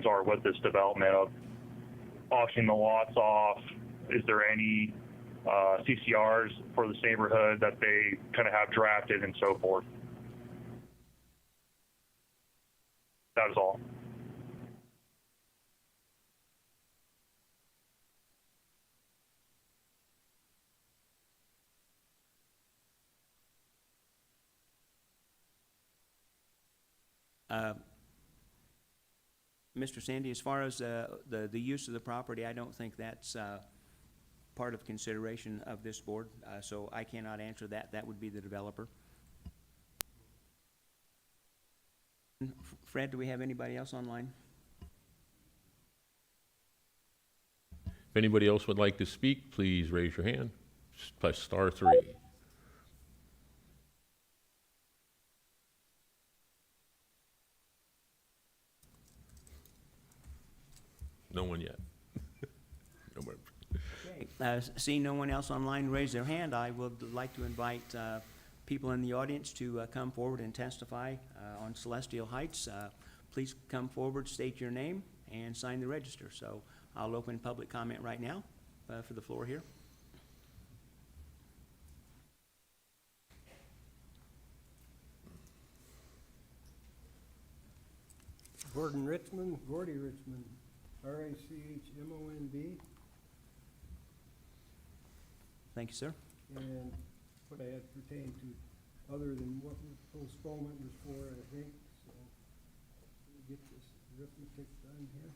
plans are with this development of auctioning the lots off. Is there any CCRs for this neighborhood that they kind of have drafted and so forth? That is all. Mr. Sandy, as far as the use of the property, I don't think that's part of consideration of this board, so I cannot answer that. That would be the developer. Fred, do we have anybody else online? If anybody else would like to speak, please raise your hand. Press *3. No one yet. No one. Okay. Seeing no one else online raise their hand, I would like to invite people in the audience to come forward and testify on Celestial Heights. Please come forward, state your name, and sign the register. So I'll open public comment right now for the floor here. Gordon Richmond, Gordy Richmond, R-I-C-H-M-O-N-D. Thank you, sir. And what I had pertained to, other than what the postponement was for, I think. So let me get this arithmetic done here.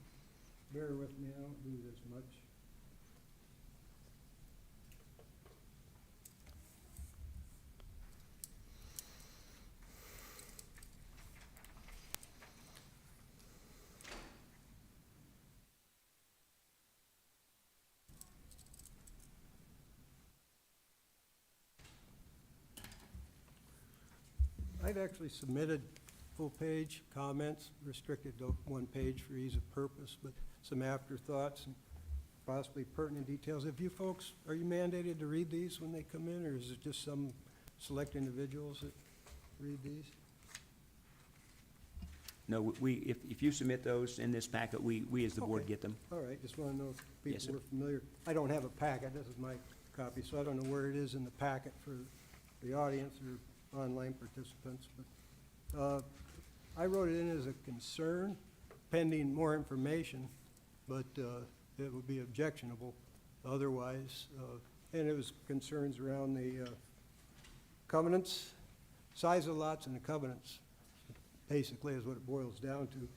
Bear with me, I don't do this much. I've actually submitted full-page comments, restricted to one page for ease of purpose, but some afterthoughts and possibly pertinent details. If you folks, are you mandated to read these when they come in, or is it just some select individuals that read these? No, if you submit those in this packet, we as the board Okay. get them. All right, just want to know if Yes, people sir. were familiar. I don't have a packet, this is my copy, so I don't know where it is in the packet for the audience or online participants, but I wrote it in as a concern pending more information, but it would be objectionable otherwise. And it was concerns around the covenants, size of lots and the covenants, basically is what it boils down to.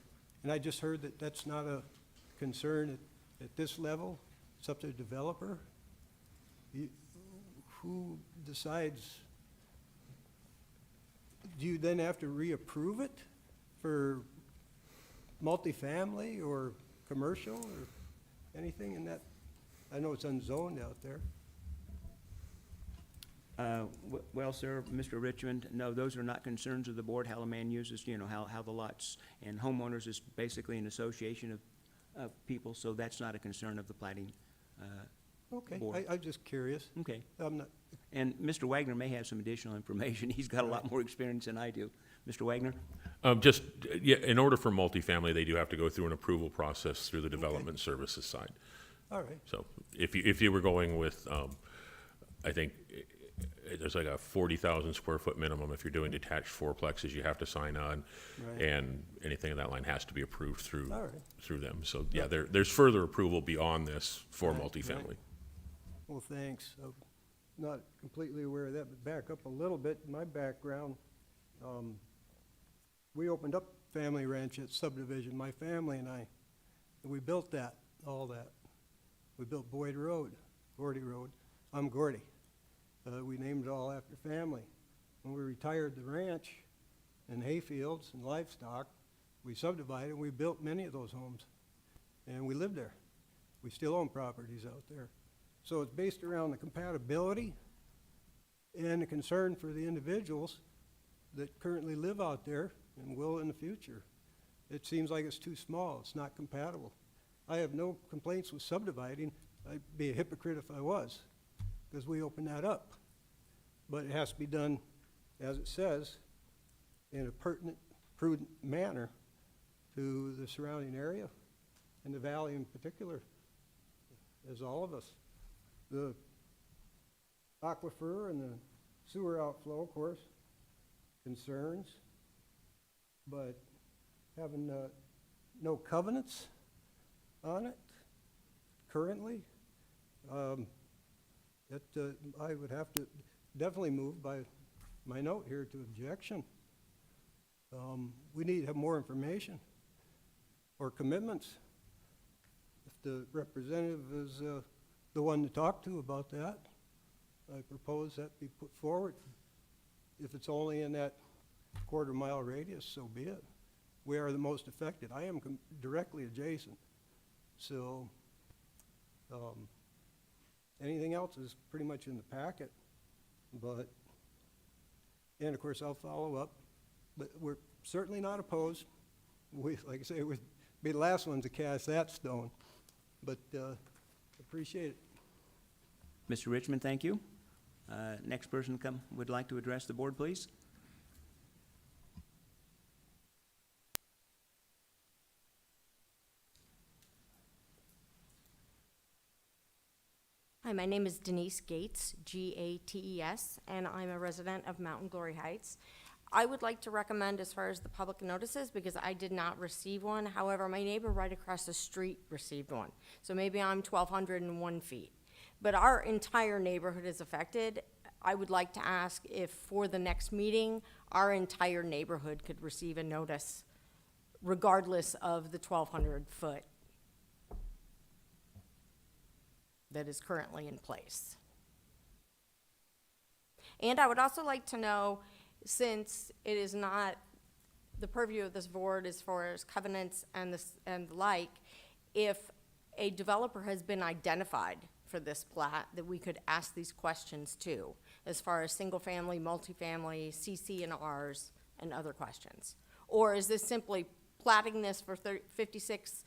And I just heard that that's not a concern at this level. It's up to the developer. Who decides? Do you then have to reapprove it for multifamily or commercial or anything in that? I know it's unzoned out there. Well, sir, Mr. Richmond, no, those are not concerns of the board. How the man uses, how the lots and homeowners is basically an association of people, so that's not a concern of the planning Okay, board. I'm just curious. Okay. I'm not, And Mr. Wagner may have some additional information. He's got a lot more experience than I do. Mr. Wagner? Yeah, in order for multifamily, they do have to go through an approval process through the development services side. all right. So if you were going with, I think there's like a 40,000 square foot minimum. If you're doing detached fourplexes, you have to sign on, Right. and anything in that line has to be approved through All right. through them. So yeah, there's further approval beyond this for Right, multifamily. right. Well, thanks. I'm not completely aware of that, but back up a little bit, my background, we opened up Family Ranch at subdivision, my family and I, and we built that, all that. We built Boyd Road, Gordy Road. I'm Gordy. We named it all after family. When we retired the ranch and hayfields and livestock, we subdivided and we built many of those homes. And we lived there. We still own properties out there. So it's based around the compatibility and the concern for the individuals that currently live out there and will in the future. It seems like it's too small. It's not compatible. I have no complaints with subdividing. I'd be a hypocrite if I was, because we opened that up. But it has to be done, as it says, in a pertinent, prudent manner to the surrounding area, and the valley in particular, as all of us. The aquifer and the sewer outflow, of course, concerns, but having no covenants on it currently, that I would have to definitely move by my note here to objection. We need to have more information or commitments. If the representative is the one to talk to about that, I propose that be put forward. If it's only in that quarter-mile radius, so be it. We are the most affected. I am directly adjacent. So anything else is pretty much in the packet. But, and of course, I'll follow up. But we're certainly not opposed. We, like I say, we'd be the last ones to cast that stone. But appreciate it. Mr. Richmond, thank you. Next person would like to address the board, please. Hi, my name is Denise Gates, Gates, and I'm a resident of Mountain Glory Heights. I would like to recommend as far as the public notices, because I did not receive one. However, my neighbor right across the street received one. So maybe I'm 1,201 feet. But our entire neighborhood is affected. I would like to ask if for the next meeting, our entire neighborhood could receive a notice regardless of the 1,200 foot that is currently in place. And I would also like to know, since it is not the purview of this board as far as covenants and the like, if a developer has been identified for this plat, that we could ask these questions too, as far as single-family, multifamily, CC and Rs, and other questions. Or is this simply platting this for 56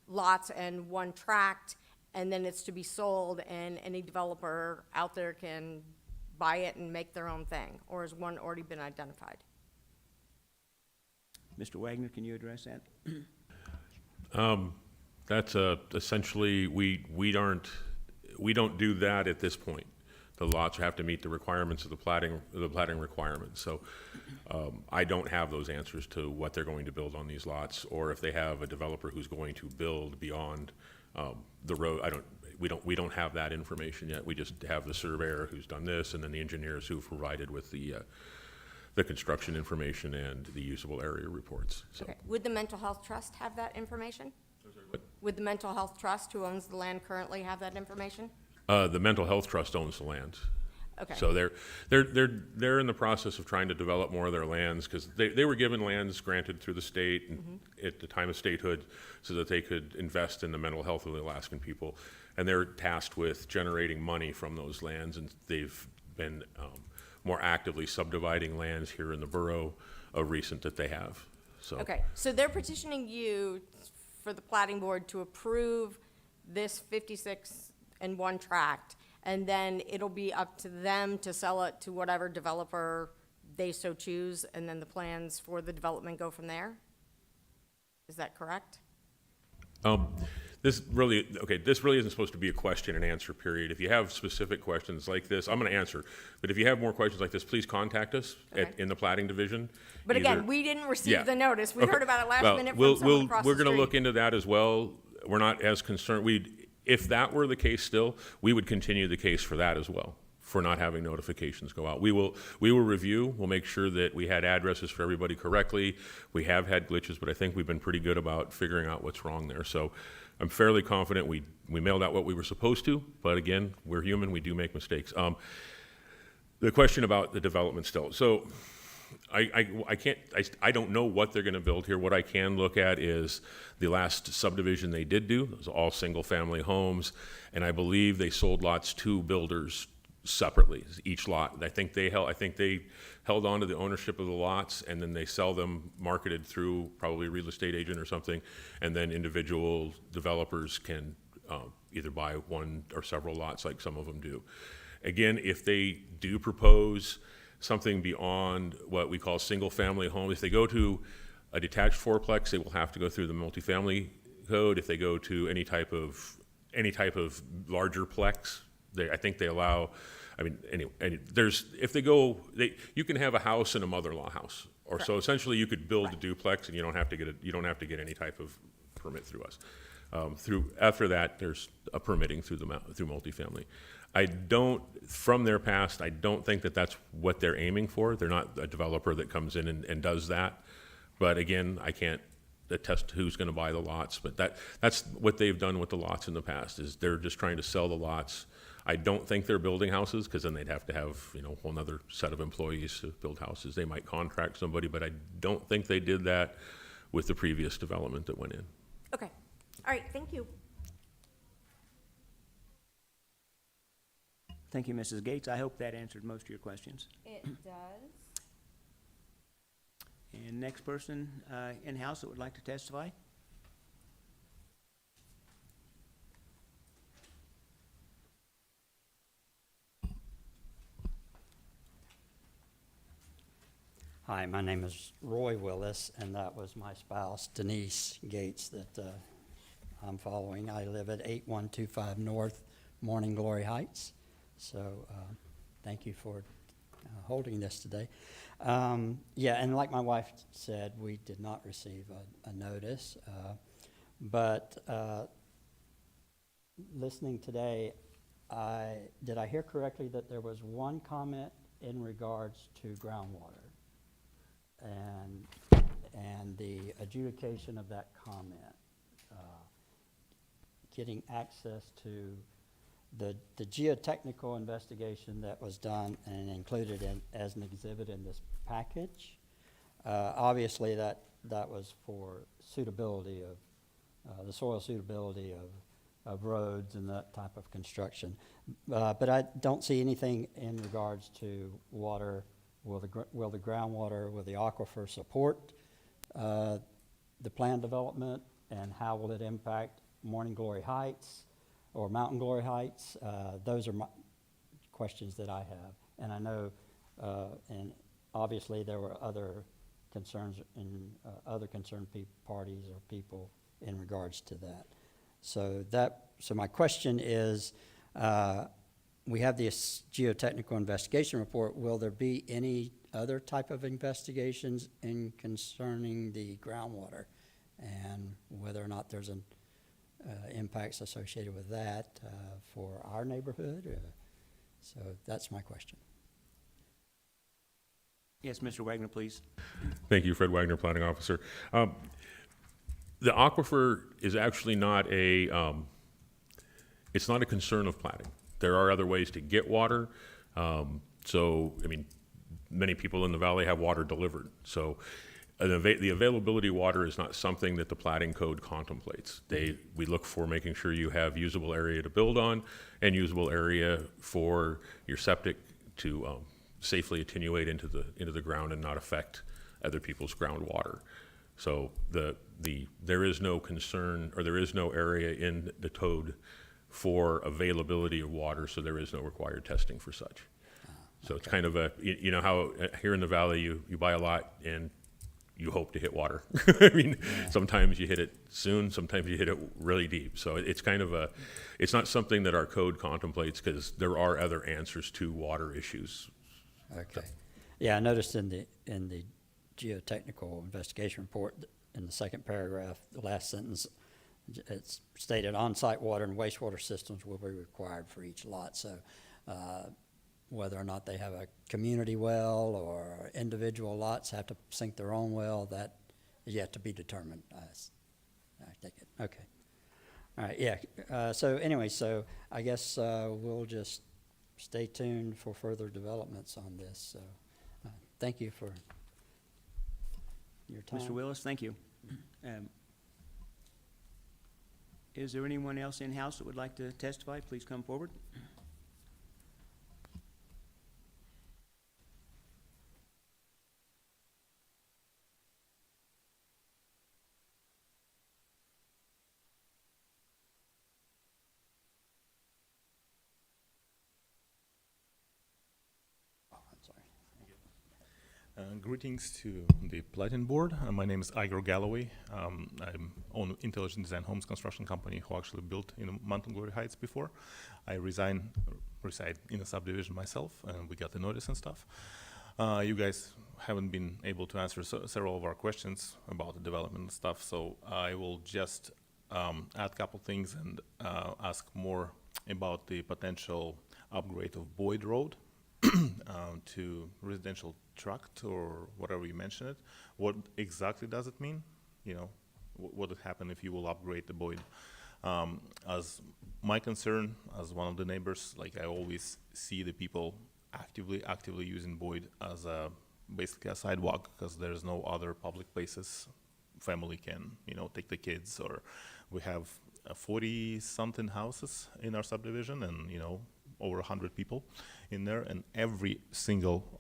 lots and one tract, and then it's to be sold, and any developer out there can buy it and make their own thing? Or has one already been identified? Mr. Wagner, can you address that? That's essentially, we don't do that at this point. The lots have to meet the requirements of the platting requirements. So I don't have those answers to what they're going to build on these lots, or if they have a developer who's going to build beyond the road. We don't have that information yet. We just have the surveyor who's done this, and then the engineers who've provided with the construction information and the usable area reports. So. Okay. Would the Mental Health Trust have that information? Would the Mental Health Trust, who owns the land currently, have that information? The Mental Health Trust owns the land. Okay. So they're in the process of trying to develop more of their lands, because they were given lands granted through the state and at the time of statehood, so that they could invest in the mental health of the Alaskan people. And they're tasked with generating money from those lands, and they've been more actively subdividing lands here in the borough of recent that they have. So. Okay, so they're petitioning you for the plating board to approve this 56 and one tract, and then it'll be up to them to sell it to whatever developer they so choose, and then the plans for the development go from there? Is that correct? This really isn't supposed to be a question and answer period. If you have specific questions like this, I'm going to answer. But if you have more questions like this, please contact us in the platting division. But again, we didn't receive the notice. We heard about it last minute from someone across the We're going to street. look into that as well. We're not as concerned. If that were the case still, we would continue the case for that as well, for not having notifications go out. We will review. We'll make sure that we had addresses for everybody correctly. We have had glitches, but I think we've been pretty good about figuring out what's wrong there. So I'm fairly confident we mailed out what we were supposed to, but again, we're human, we do make mistakes. The question about the development still. So I don't know what they're going to build here. What I can look at is the last subdivision they did do. It was all single-family homes, and I believe they sold lots to builders separately, each lot. I think they held on to the ownership of the lots, and then they sell them marketed through probably a real estate agent or something, and then individual developers can either buy one or several lots like some of them do. Again, if they do propose something beyond what we call single-family homes, if they go to a detached fourplex, they will have to go through the multifamily code. If they go to any type of larger plex, I think they allow, I mean, you can have a house and a mother-in-law house, or so essentially you could build a duplex and you don't have to get any type of permit through us. After that, there's a permitting through multifamily. From their past, I don't think that that's what they're aiming for. They're not a developer that comes in and does that. But again, I can't attest to who's going to buy the lots, but that's what they've done with the lots in the past, is they're just trying to sell the lots. I don't think they're building houses, because then they'd have to have, a whole nother set of employees to build houses. They might contract somebody, but I don't think they did that with the previous development that went in. Okay, all right, thank you. Thank you, Mrs. Gates. I hope that answered most of your questions. It does. And next person in-house that would like to testify? Hi, my name is Roy Willis, and that was my spouse, Denise Gates, that I'm following. I live at 8125 North Morning Glory Heights. So thank you for holding this today. Yeah, and like my wife said, we did not receive a notice. But listening today, did I hear correctly that there was one comment in regards to groundwater? And the adjudication of that comment, getting access to the geotechnical investigation that was done and included as an exhibit in this package. Obviously, that was for suitability of the soil suitability of roads and that type of construction. But I don't see anything in regards to water. Will the groundwater, will the aquifer support the planned development, and how will it impact Morning Glory Heights or Mountain Glory Heights? Those are my questions that I have. And I know, and obviously there were other concerns and other concerned parties or people in regards to that. So my question is, we have this geotechnical investigation report. Will there be any other type of investigations in concerning the groundwater, and whether or not there's an impacts associated with that for our neighborhood? So that's my question. Yes, Mr. Wagner, please. Thank you, Fred Wagner, Planning Officer. The aquifer is actually not it's not a concern of platting. There are other ways to get water. So, I mean, many people in the valley have water delivered. So the availability of water is not something that the platting code contemplates. We look for making sure you have usable area to build on and usable area for your septic to safely attenuate into the ground and not affect other people's groundwater. So there is no concern, or there is no area in the code for availability of water, so there is no required testing for such. So it's kind of you know how here in the valley you buy a lot and you hope to hit water. I mean, sometimes you hit it soon, sometimes you hit it really deep. So it's kind of it's not something that our code contemplates, because there are other answers to water issues. Okay. Yeah, I noticed in the geotechnical investigation report, in the second paragraph, the last sentence, it's stated on-site water and wastewater systems will be required for each lot. So whether or not they have a community well or individual lots have to sink their own well, that is yet to be determined. I take it. Okay. All right. Yeah. So anyway, so I guess we'll just stay tuned for further developments on this. So thank you for your time. Mr. Willis, thank you. Is there anyone else in-house that would like to testify? Please come forward. Oh, I'm sorry. Greetings to the Platting board. My name is Igor Galloway. I'm own Intelligent Design Homes construction company who actually built in Mountain Glory Heights before. I reside in a subdivision myself, and we got the notice and stuff. You guys haven't been able to answer several of our questions about the development and stuff, so I will just add a couple things and ask more about the potential upgrade of Boyd Road to residential tract or whatever you mention it. What exactly does it mean? You know, what would happen if you will upgrade the Boyd? As my concern, as one of the neighbors, like I always see the people actively using Boyd as basically a sidewalk because there's no other public places family can, you know, take the kids. Or we have 40-something houses in our subdivision, and you know, over 100 people in there, and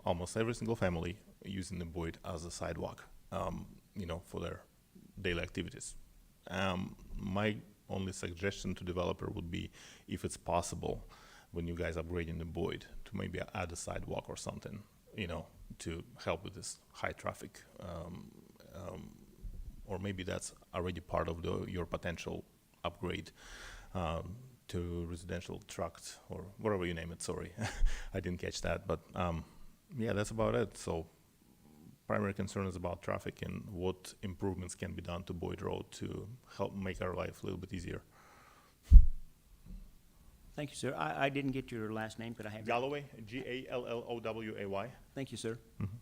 almost every single family using the Boyd as a sidewalk, you know, for their daily activities. My only suggestion to developer would be, if it's possible, when you guys upgrading the Boyd, to maybe add a sidewalk or something, you know, to help with this high traffic, or maybe that's already part of your potential upgrade to residential tract or whatever you name it. Sorry, I didn't catch that, but yeah, that's about it. So primary concern is about traffic and what improvements can be done to Boyd Road to help make our life a little bit easier. Thank you, sir. I didn't get your last name. Could I have it? Galloway, Galloway. Thank you, sir. Mm-hmm.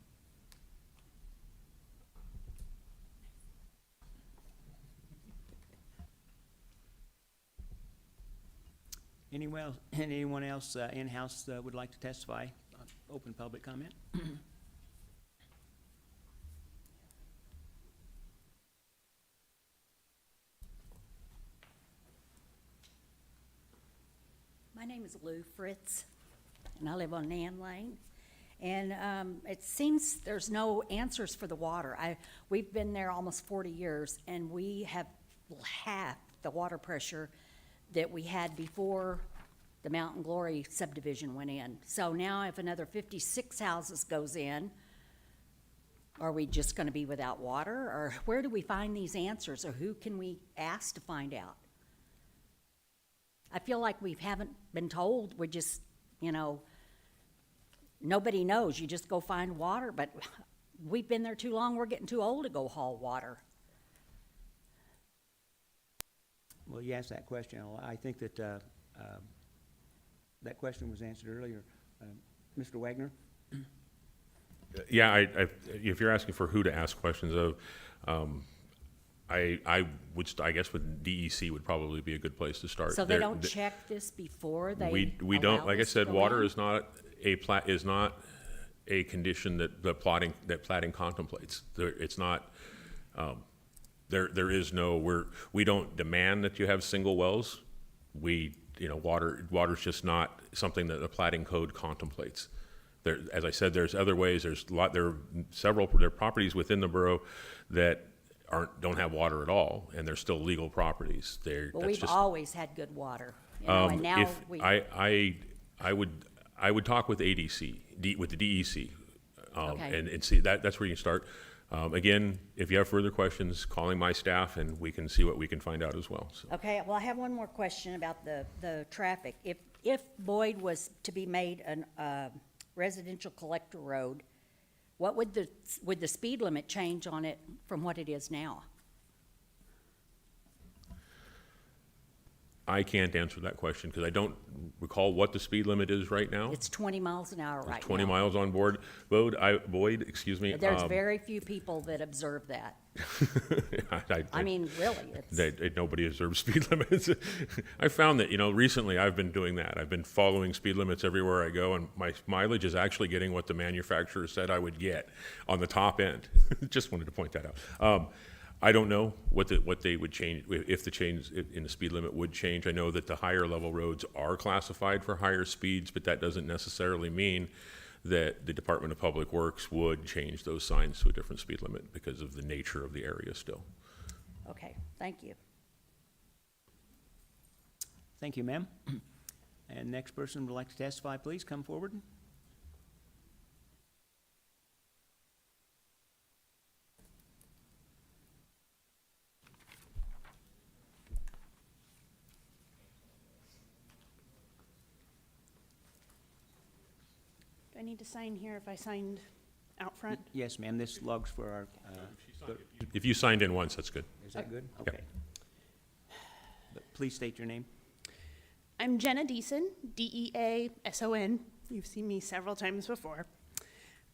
Anyone else in-house would like to testify? Open public comment. My name is Lou Fritz, and I live on Nan Lane. And it seems there's no answers for the water. We've been there almost 40 years, and we have half the water pressure that we had before the Mountain Glory subdivision went in. So now if another 56 houses goes in, are we just gonna be without water? Or where do we find these answers, or who can we ask to find out? I feel like we haven't been told. We're just, you know, nobody knows. You just go find water, but we've been there too long. We're getting too old to go haul water. Well, you asked that question. I think that that question was answered earlier. Mr. Wagner? Yeah, if you're asking for who to ask questions of, I guess with DEC would probably be a good place to start. So they don't check this before they we don't, allow like I this to said, go water in? is not a condition that platting contemplates. It's not, there is no, we don't demand that you have single wells. Water's just not something that the platting code contemplates. There, as I said, there's other ways. There are properties within the borough that don't have water at all, and they're still legal properties. Well, we've always had good water, you know, and now I would talk with ADC, with the DEC, Okay. and see that's where you can start. Again, if you have further questions, calling my staff, and we can see what we can find out as well. So. Okay, well, I have one more question about the traffic. If Boyd was to be made a residential collector road, what would the speed limit change on it from what it is now? I can't answer that question because I don't recall what the speed limit is right now. It's 20 miles an hour right now. 20 miles on board. Boyd, excuse me. There's very few people that observe that. I mean, really, nobody observes speed limits. I found that, recently I've been doing that. I've been following speed limits everywhere I go, and my mileage is actually getting what the manufacturer said I would get on the top end. Just wanted to point that out. I don't know what they would change, if the change in the speed limit would change. I know that the higher level roads are classified for higher speeds, but that doesn't necessarily mean that the Department of Public Works would change those signs to a different speed limit because of the nature of the area still. Okay, thank you. Thank you, ma'am. And next person would like to testify, please come forward. I need to sign here if I signed out front? Yes, ma'am, this logs for our, If you signed in once, that's good. is that good? Okay. But please state your name. I'm Jenna Deason, Deason. You've seen me several times before.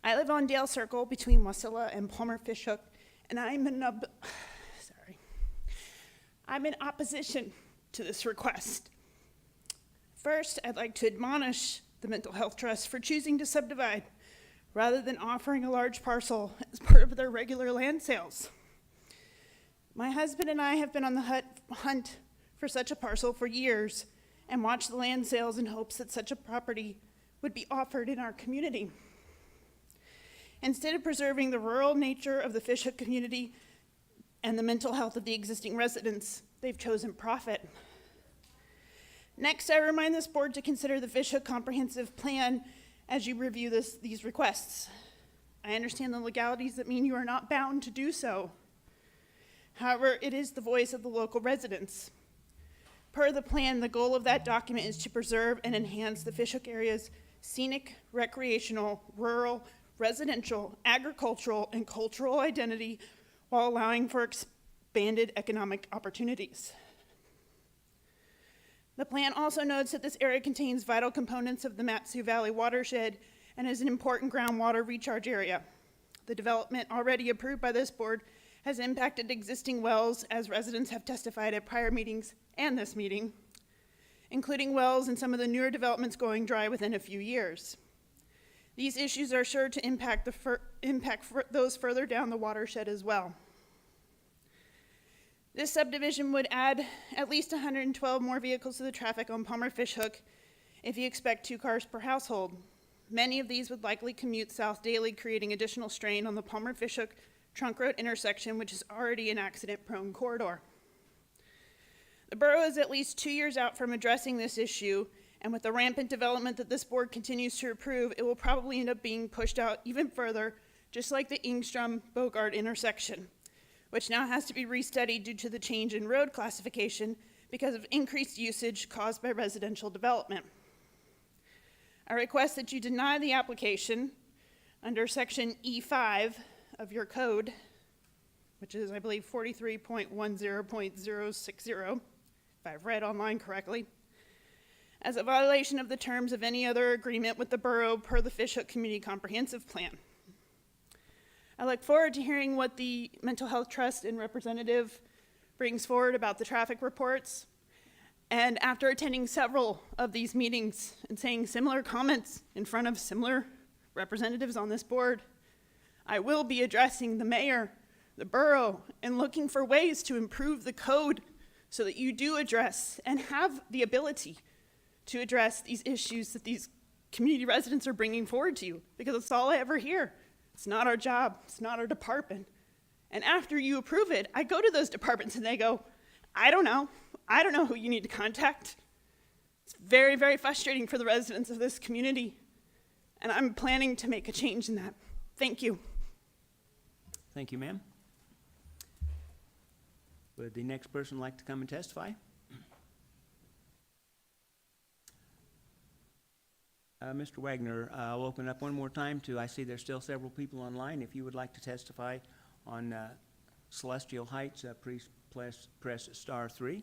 I live on Dale Circle between Wasilla and Palmer Fishhook, and I'm in opposition to this request. First, I'd like to admonish the Mental Health Trust for choosing to subdivide rather than offering a large parcel as part of their regular land sales. My husband and I have been on the hunt for such a parcel for years and watched the land sales in hopes that such a property would be offered in our community. Instead of preserving the rural nature of the Fishhook community and the mental health of the existing residents, they've chosen profit. Next, I remind this board to consider the Fishhook Comprehensive Plan as you review these requests. I understand the legalities that mean you are not bound to do so. However, it is the voice of the local residents. Per the plan, the goal of that document is to preserve and enhance the Fishhook area's scenic, recreational, rural, residential, agricultural, and cultural identity while allowing for expanded economic opportunities. The plan also notes that this area contains vital components of the Mat-Su Valley watershed and is an important groundwater recharge area. The development already approved by this board has impacted existing wells, as residents have testified at prior meetings and this meeting, including wells and some of the newer developments going dry within a few years. These issues are sure to impact those further down the watershed as well. This subdivision would add at least 112 more vehicles to the traffic on Palmer Fishhook if you expect 2 cars per household. Many of these would likely commute south daily, creating additional strain on the Palmer Fishhook Trunk Road intersection, which is already an accident-prone corridor. The borough is at least 2 years out from addressing this issue, and with the rampant development that this board continues to approve, it will probably end up being pushed out even further, just like the Ingstrom-Bogart intersection, which now has to be restudied due to the change in road classification because of increased usage caused by residential development. I request that you deny the application under section E5 of your code, which is, I believe, 43.10.060, if I've read online correctly, as a violation of the terms of any other agreement with the borough per the Fishhook Community Comprehensive Plan. I look forward to hearing what the Mental Health Trust and representative brings forward about the traffic reports. And after attending several of these meetings and saying similar comments in front of similar representatives on this board, I will be addressing the mayor, the borough, and looking for ways to improve the code so that you do address and have the ability to address these issues that these community residents are bringing forward to you, because it's all I ever hear. It's not our job, it's not our department. And after you approve it, I go to those departments and they go, I don't know who you need to contact. It's very, very frustrating for the residents of this community, and I'm planning to make a change in that. Thank you. Thank you, ma'am. Would the next person like to come and testify? Mr. Wagner, I'll open up one more time I see there's still several people online. If you would like to testify on Celestial Heights, please press star 3.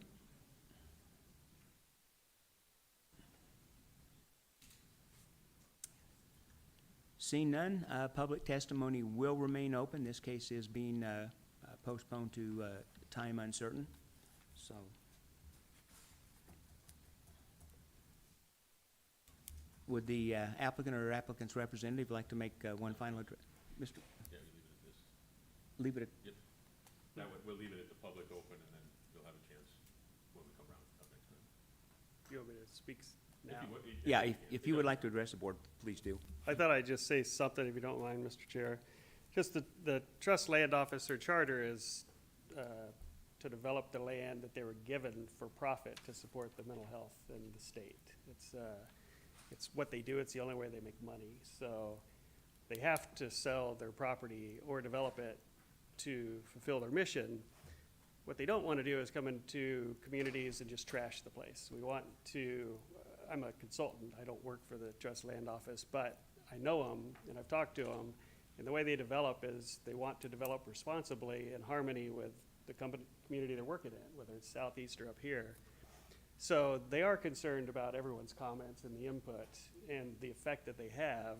Seeing none, public testimony will remain open. This case is being postponed to time uncertain. So. Would the applicant or applicant's representative like to make one final address? Mr. Yeah, you leave it at this. Leave it at, Yep. That way, we'll leave it at the public open, and then you'll have a chance when we come around up next time. You want me to speak now? yeah, if you would like to address the board, please do. I thought I'd just say something, if you don't mind, Mr. Chair. Just the trust land officer charter is to develop the land that they were given for profit to support the mental health in the state. It's what they do. It's the only way they make money. So they have to sell their property or develop it to fulfill their mission. What they don't want to do is come into communities and just trash the place. We want to, I'm a consultant. I don't work for the trust land office, but I know them and I've talked to them, and the way they develop is they want to develop responsibly in harmony with the community they're working in, whether it's southeast or up here. So they are concerned about everyone's comments and the input and the effect that they have.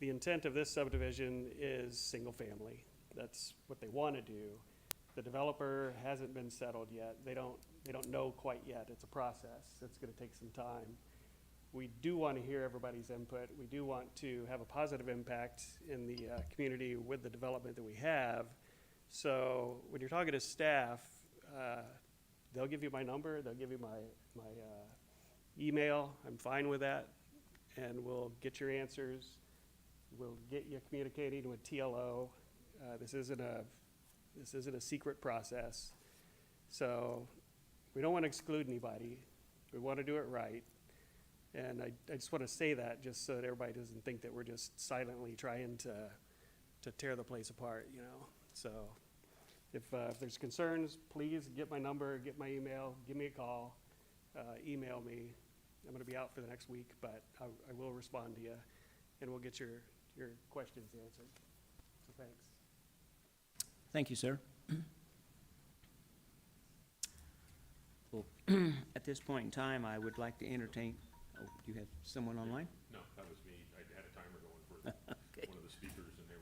The intent of this subdivision is single family. That's what they want to do. The developer hasn't been settled yet. They don't know quite yet. It's a process. It's going to take some time. We do want to hear everybody's input. We do want to have a positive impact in the community with the development that we have. So when you're talking to staff, they'll give you my number. They'll give you my email. I'm fine with that. And we'll get your answers. We'll get you communicating with TLO. This isn't a secret process. So we don't want to exclude anybody. We want to do it right. And I just want to say that just so that everybody doesn't think that we're just silently trying to tear the place apart, you know. So if there's concerns, please get my number, get my email, give me a call, email me. I'm going to be out for the next week, but I will respond to you, and we'll get your questions answered. So thanks. Thank you, sir. Well, at this point in time, I would like to entertain, oh, do you have someone online? No, that was me. I had a timer going for Okay. one of the speakers, and they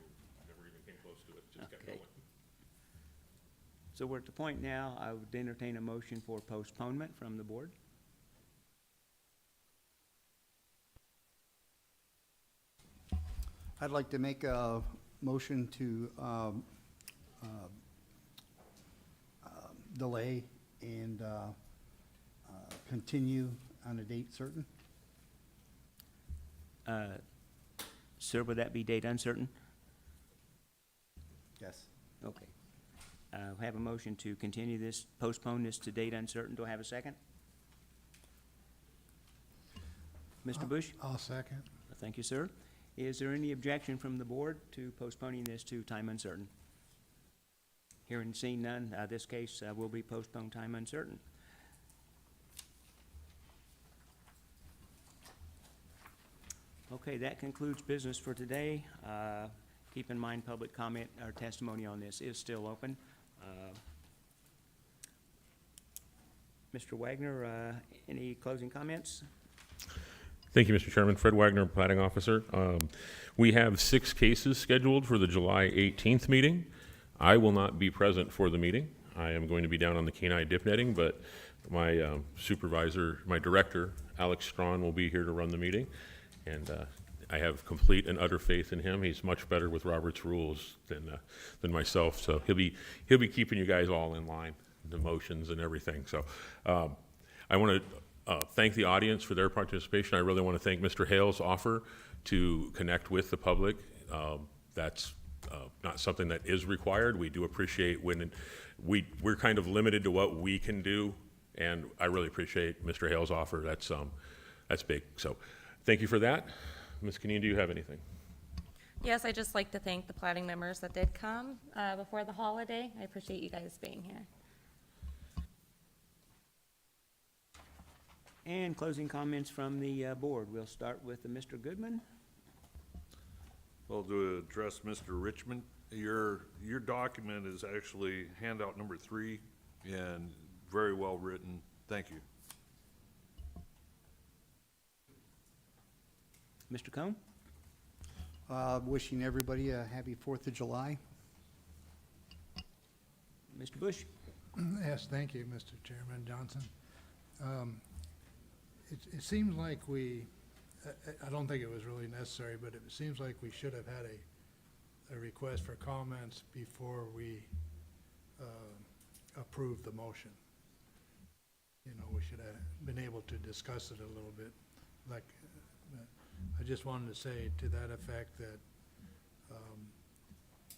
never even came close to it. Just kept Okay. going. So we're at the point now, I would entertain a motion for postponement from the board. I'd like to make a motion to delay and continue on a date certain. Sir, would that be date uncertain? Yes. Okay. I have a motion to continue this, postpone this to date uncertain. Do I have a second? Mr. Bush? I'll second. Thank you, sir. Is there any objection from the board to postponing this to time uncertain? Hearing and seeing none, this case will be postponed time uncertain. Okay, that concludes business for today. Keep in mind, public comment or testimony on this is still open. Mr. Wagner, any closing comments? Thank you, Mr. Chairman. Fred Wagner, Platting Officer. We have 6 cases scheduled for the July 18th meeting. I will not be present for the meeting. I am going to be down on the Kenai dip netting, but my supervisor, my director, Alex Strawn, will be here to run the meeting. And I have complete and utter faith in him. He's much better with Robert's rules than myself. So he'll be keeping you guys all in line, the motions and everything. So I want to thank the audience for their participation. I really want to thank Mr. Hale's offer to connect with the public. That's not something that is required. We do appreciate when we're kind of limited to what we can do, and I really appreciate Mr. Hale's offer. That's big. So thank you for that. Ms. Kineen, do you have anything? Yes, I'd just like to thank the planning members that did come before the holiday. I appreciate you guys being here. And closing comments from the board. We'll start with Mr. Goodman. Well, to address Mr. Richmond, your document is actually handout number 3 and very well written. Thank you. Mr. Cohn? Wishing everybody a happy 4th of July. Mr. Bush? Yes, thank you, Mr. Chairman Johnson. It seems like I don't think it was really necessary, but it seems like we should have had a request for comments before we approved the motion. You know, we should have been able to discuss it a little bit. Like, I just wanted to say to that effect that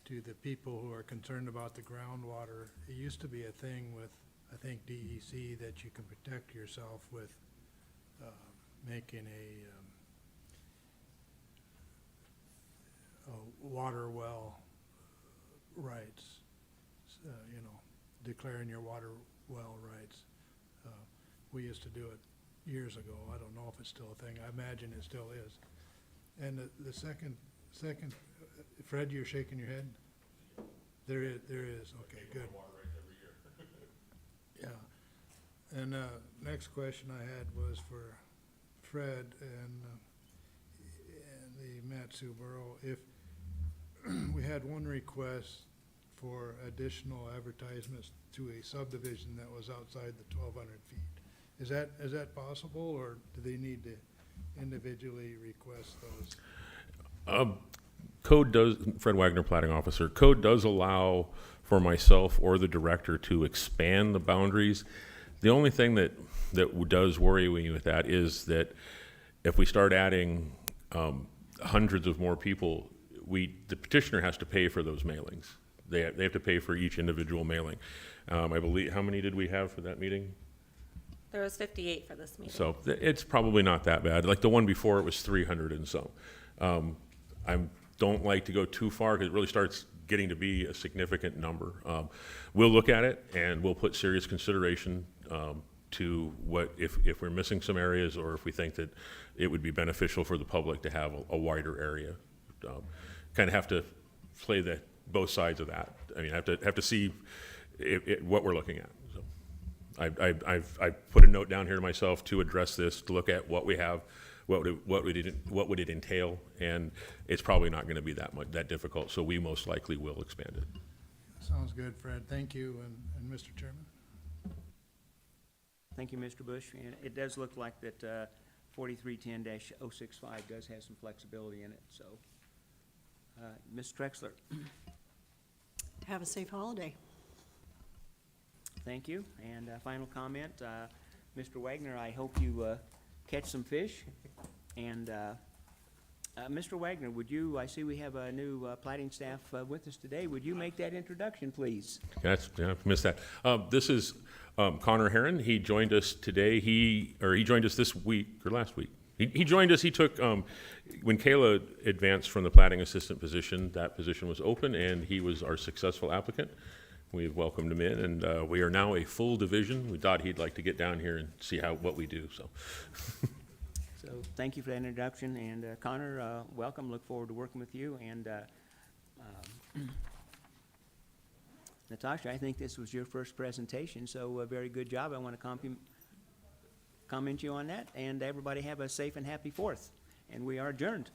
to the people who are concerned about the groundwater, it used to be a thing with, I think, DEC that you can protect yourself with making a water well rights, you know, declaring your water well rights. We used to do it years ago. I don't know if it's still a thing. I imagine it still is. And the second, Fred, you're shaking your head? There is, okay, good. Yeah. And, next question I had was for Fred and the Matsu Borough. If we had one request for additional advertisements to a subdivision that was outside the 1,200 feet, is that possible, or do they need to individually request those? Code does, Fred Wagner, Platting Officer, code does allow for myself or the director to expand the boundaries. The only thing that does worry me with that is that if we start adding hundreds of more people, the petitioner has to pay for those mailings. They have to pay for each individual mailing. I believe, how many did we have for that meeting? There was 58 for this meeting. So it's probably not that bad. Like the one before, it was 300 and some. I don't like to go too far because it really starts getting to be a significant number. We'll look at it and we'll put serious consideration to what, if we're missing some areas or if we think that it would be beneficial for the public to have a wider area. Kind of have to play both sides of that. I mean, I have to see what we're looking at. So I've put a note down here to myself to address this, to look at what we have, what would it entail, and it's probably not going to be that difficult. So we most likely will expand it. Sounds good, Fred. Thank you, and Mr. Chairman. Thank you, Mr. Bush. And it does look like that 4310-065 does have some flexibility in it, so. Ms. Trexler, Have a safe holiday. thank you. And final comment, Mr. Wagner, I hope you catch some fish. And Mr. Wagner, I see we have a new plating staff with us today. Would you make that introduction, please? I missed that. This is Connor Herron. He joined us today. He joined us this week or last week. He joined us. He took when Kayla advanced from the plating assistant position. That position was open, and he was our successful applicant. We've welcomed him in, and we are now a full division. We thought he'd like to get down here and see what we do. So. So thank you for that introduction, and Connor, welcome. Look forward to working with you. And Natasha, I think this was your first presentation, so a very good job. I want to comment you on that, and everybody have a safe and happy 4th. And we are adjourned.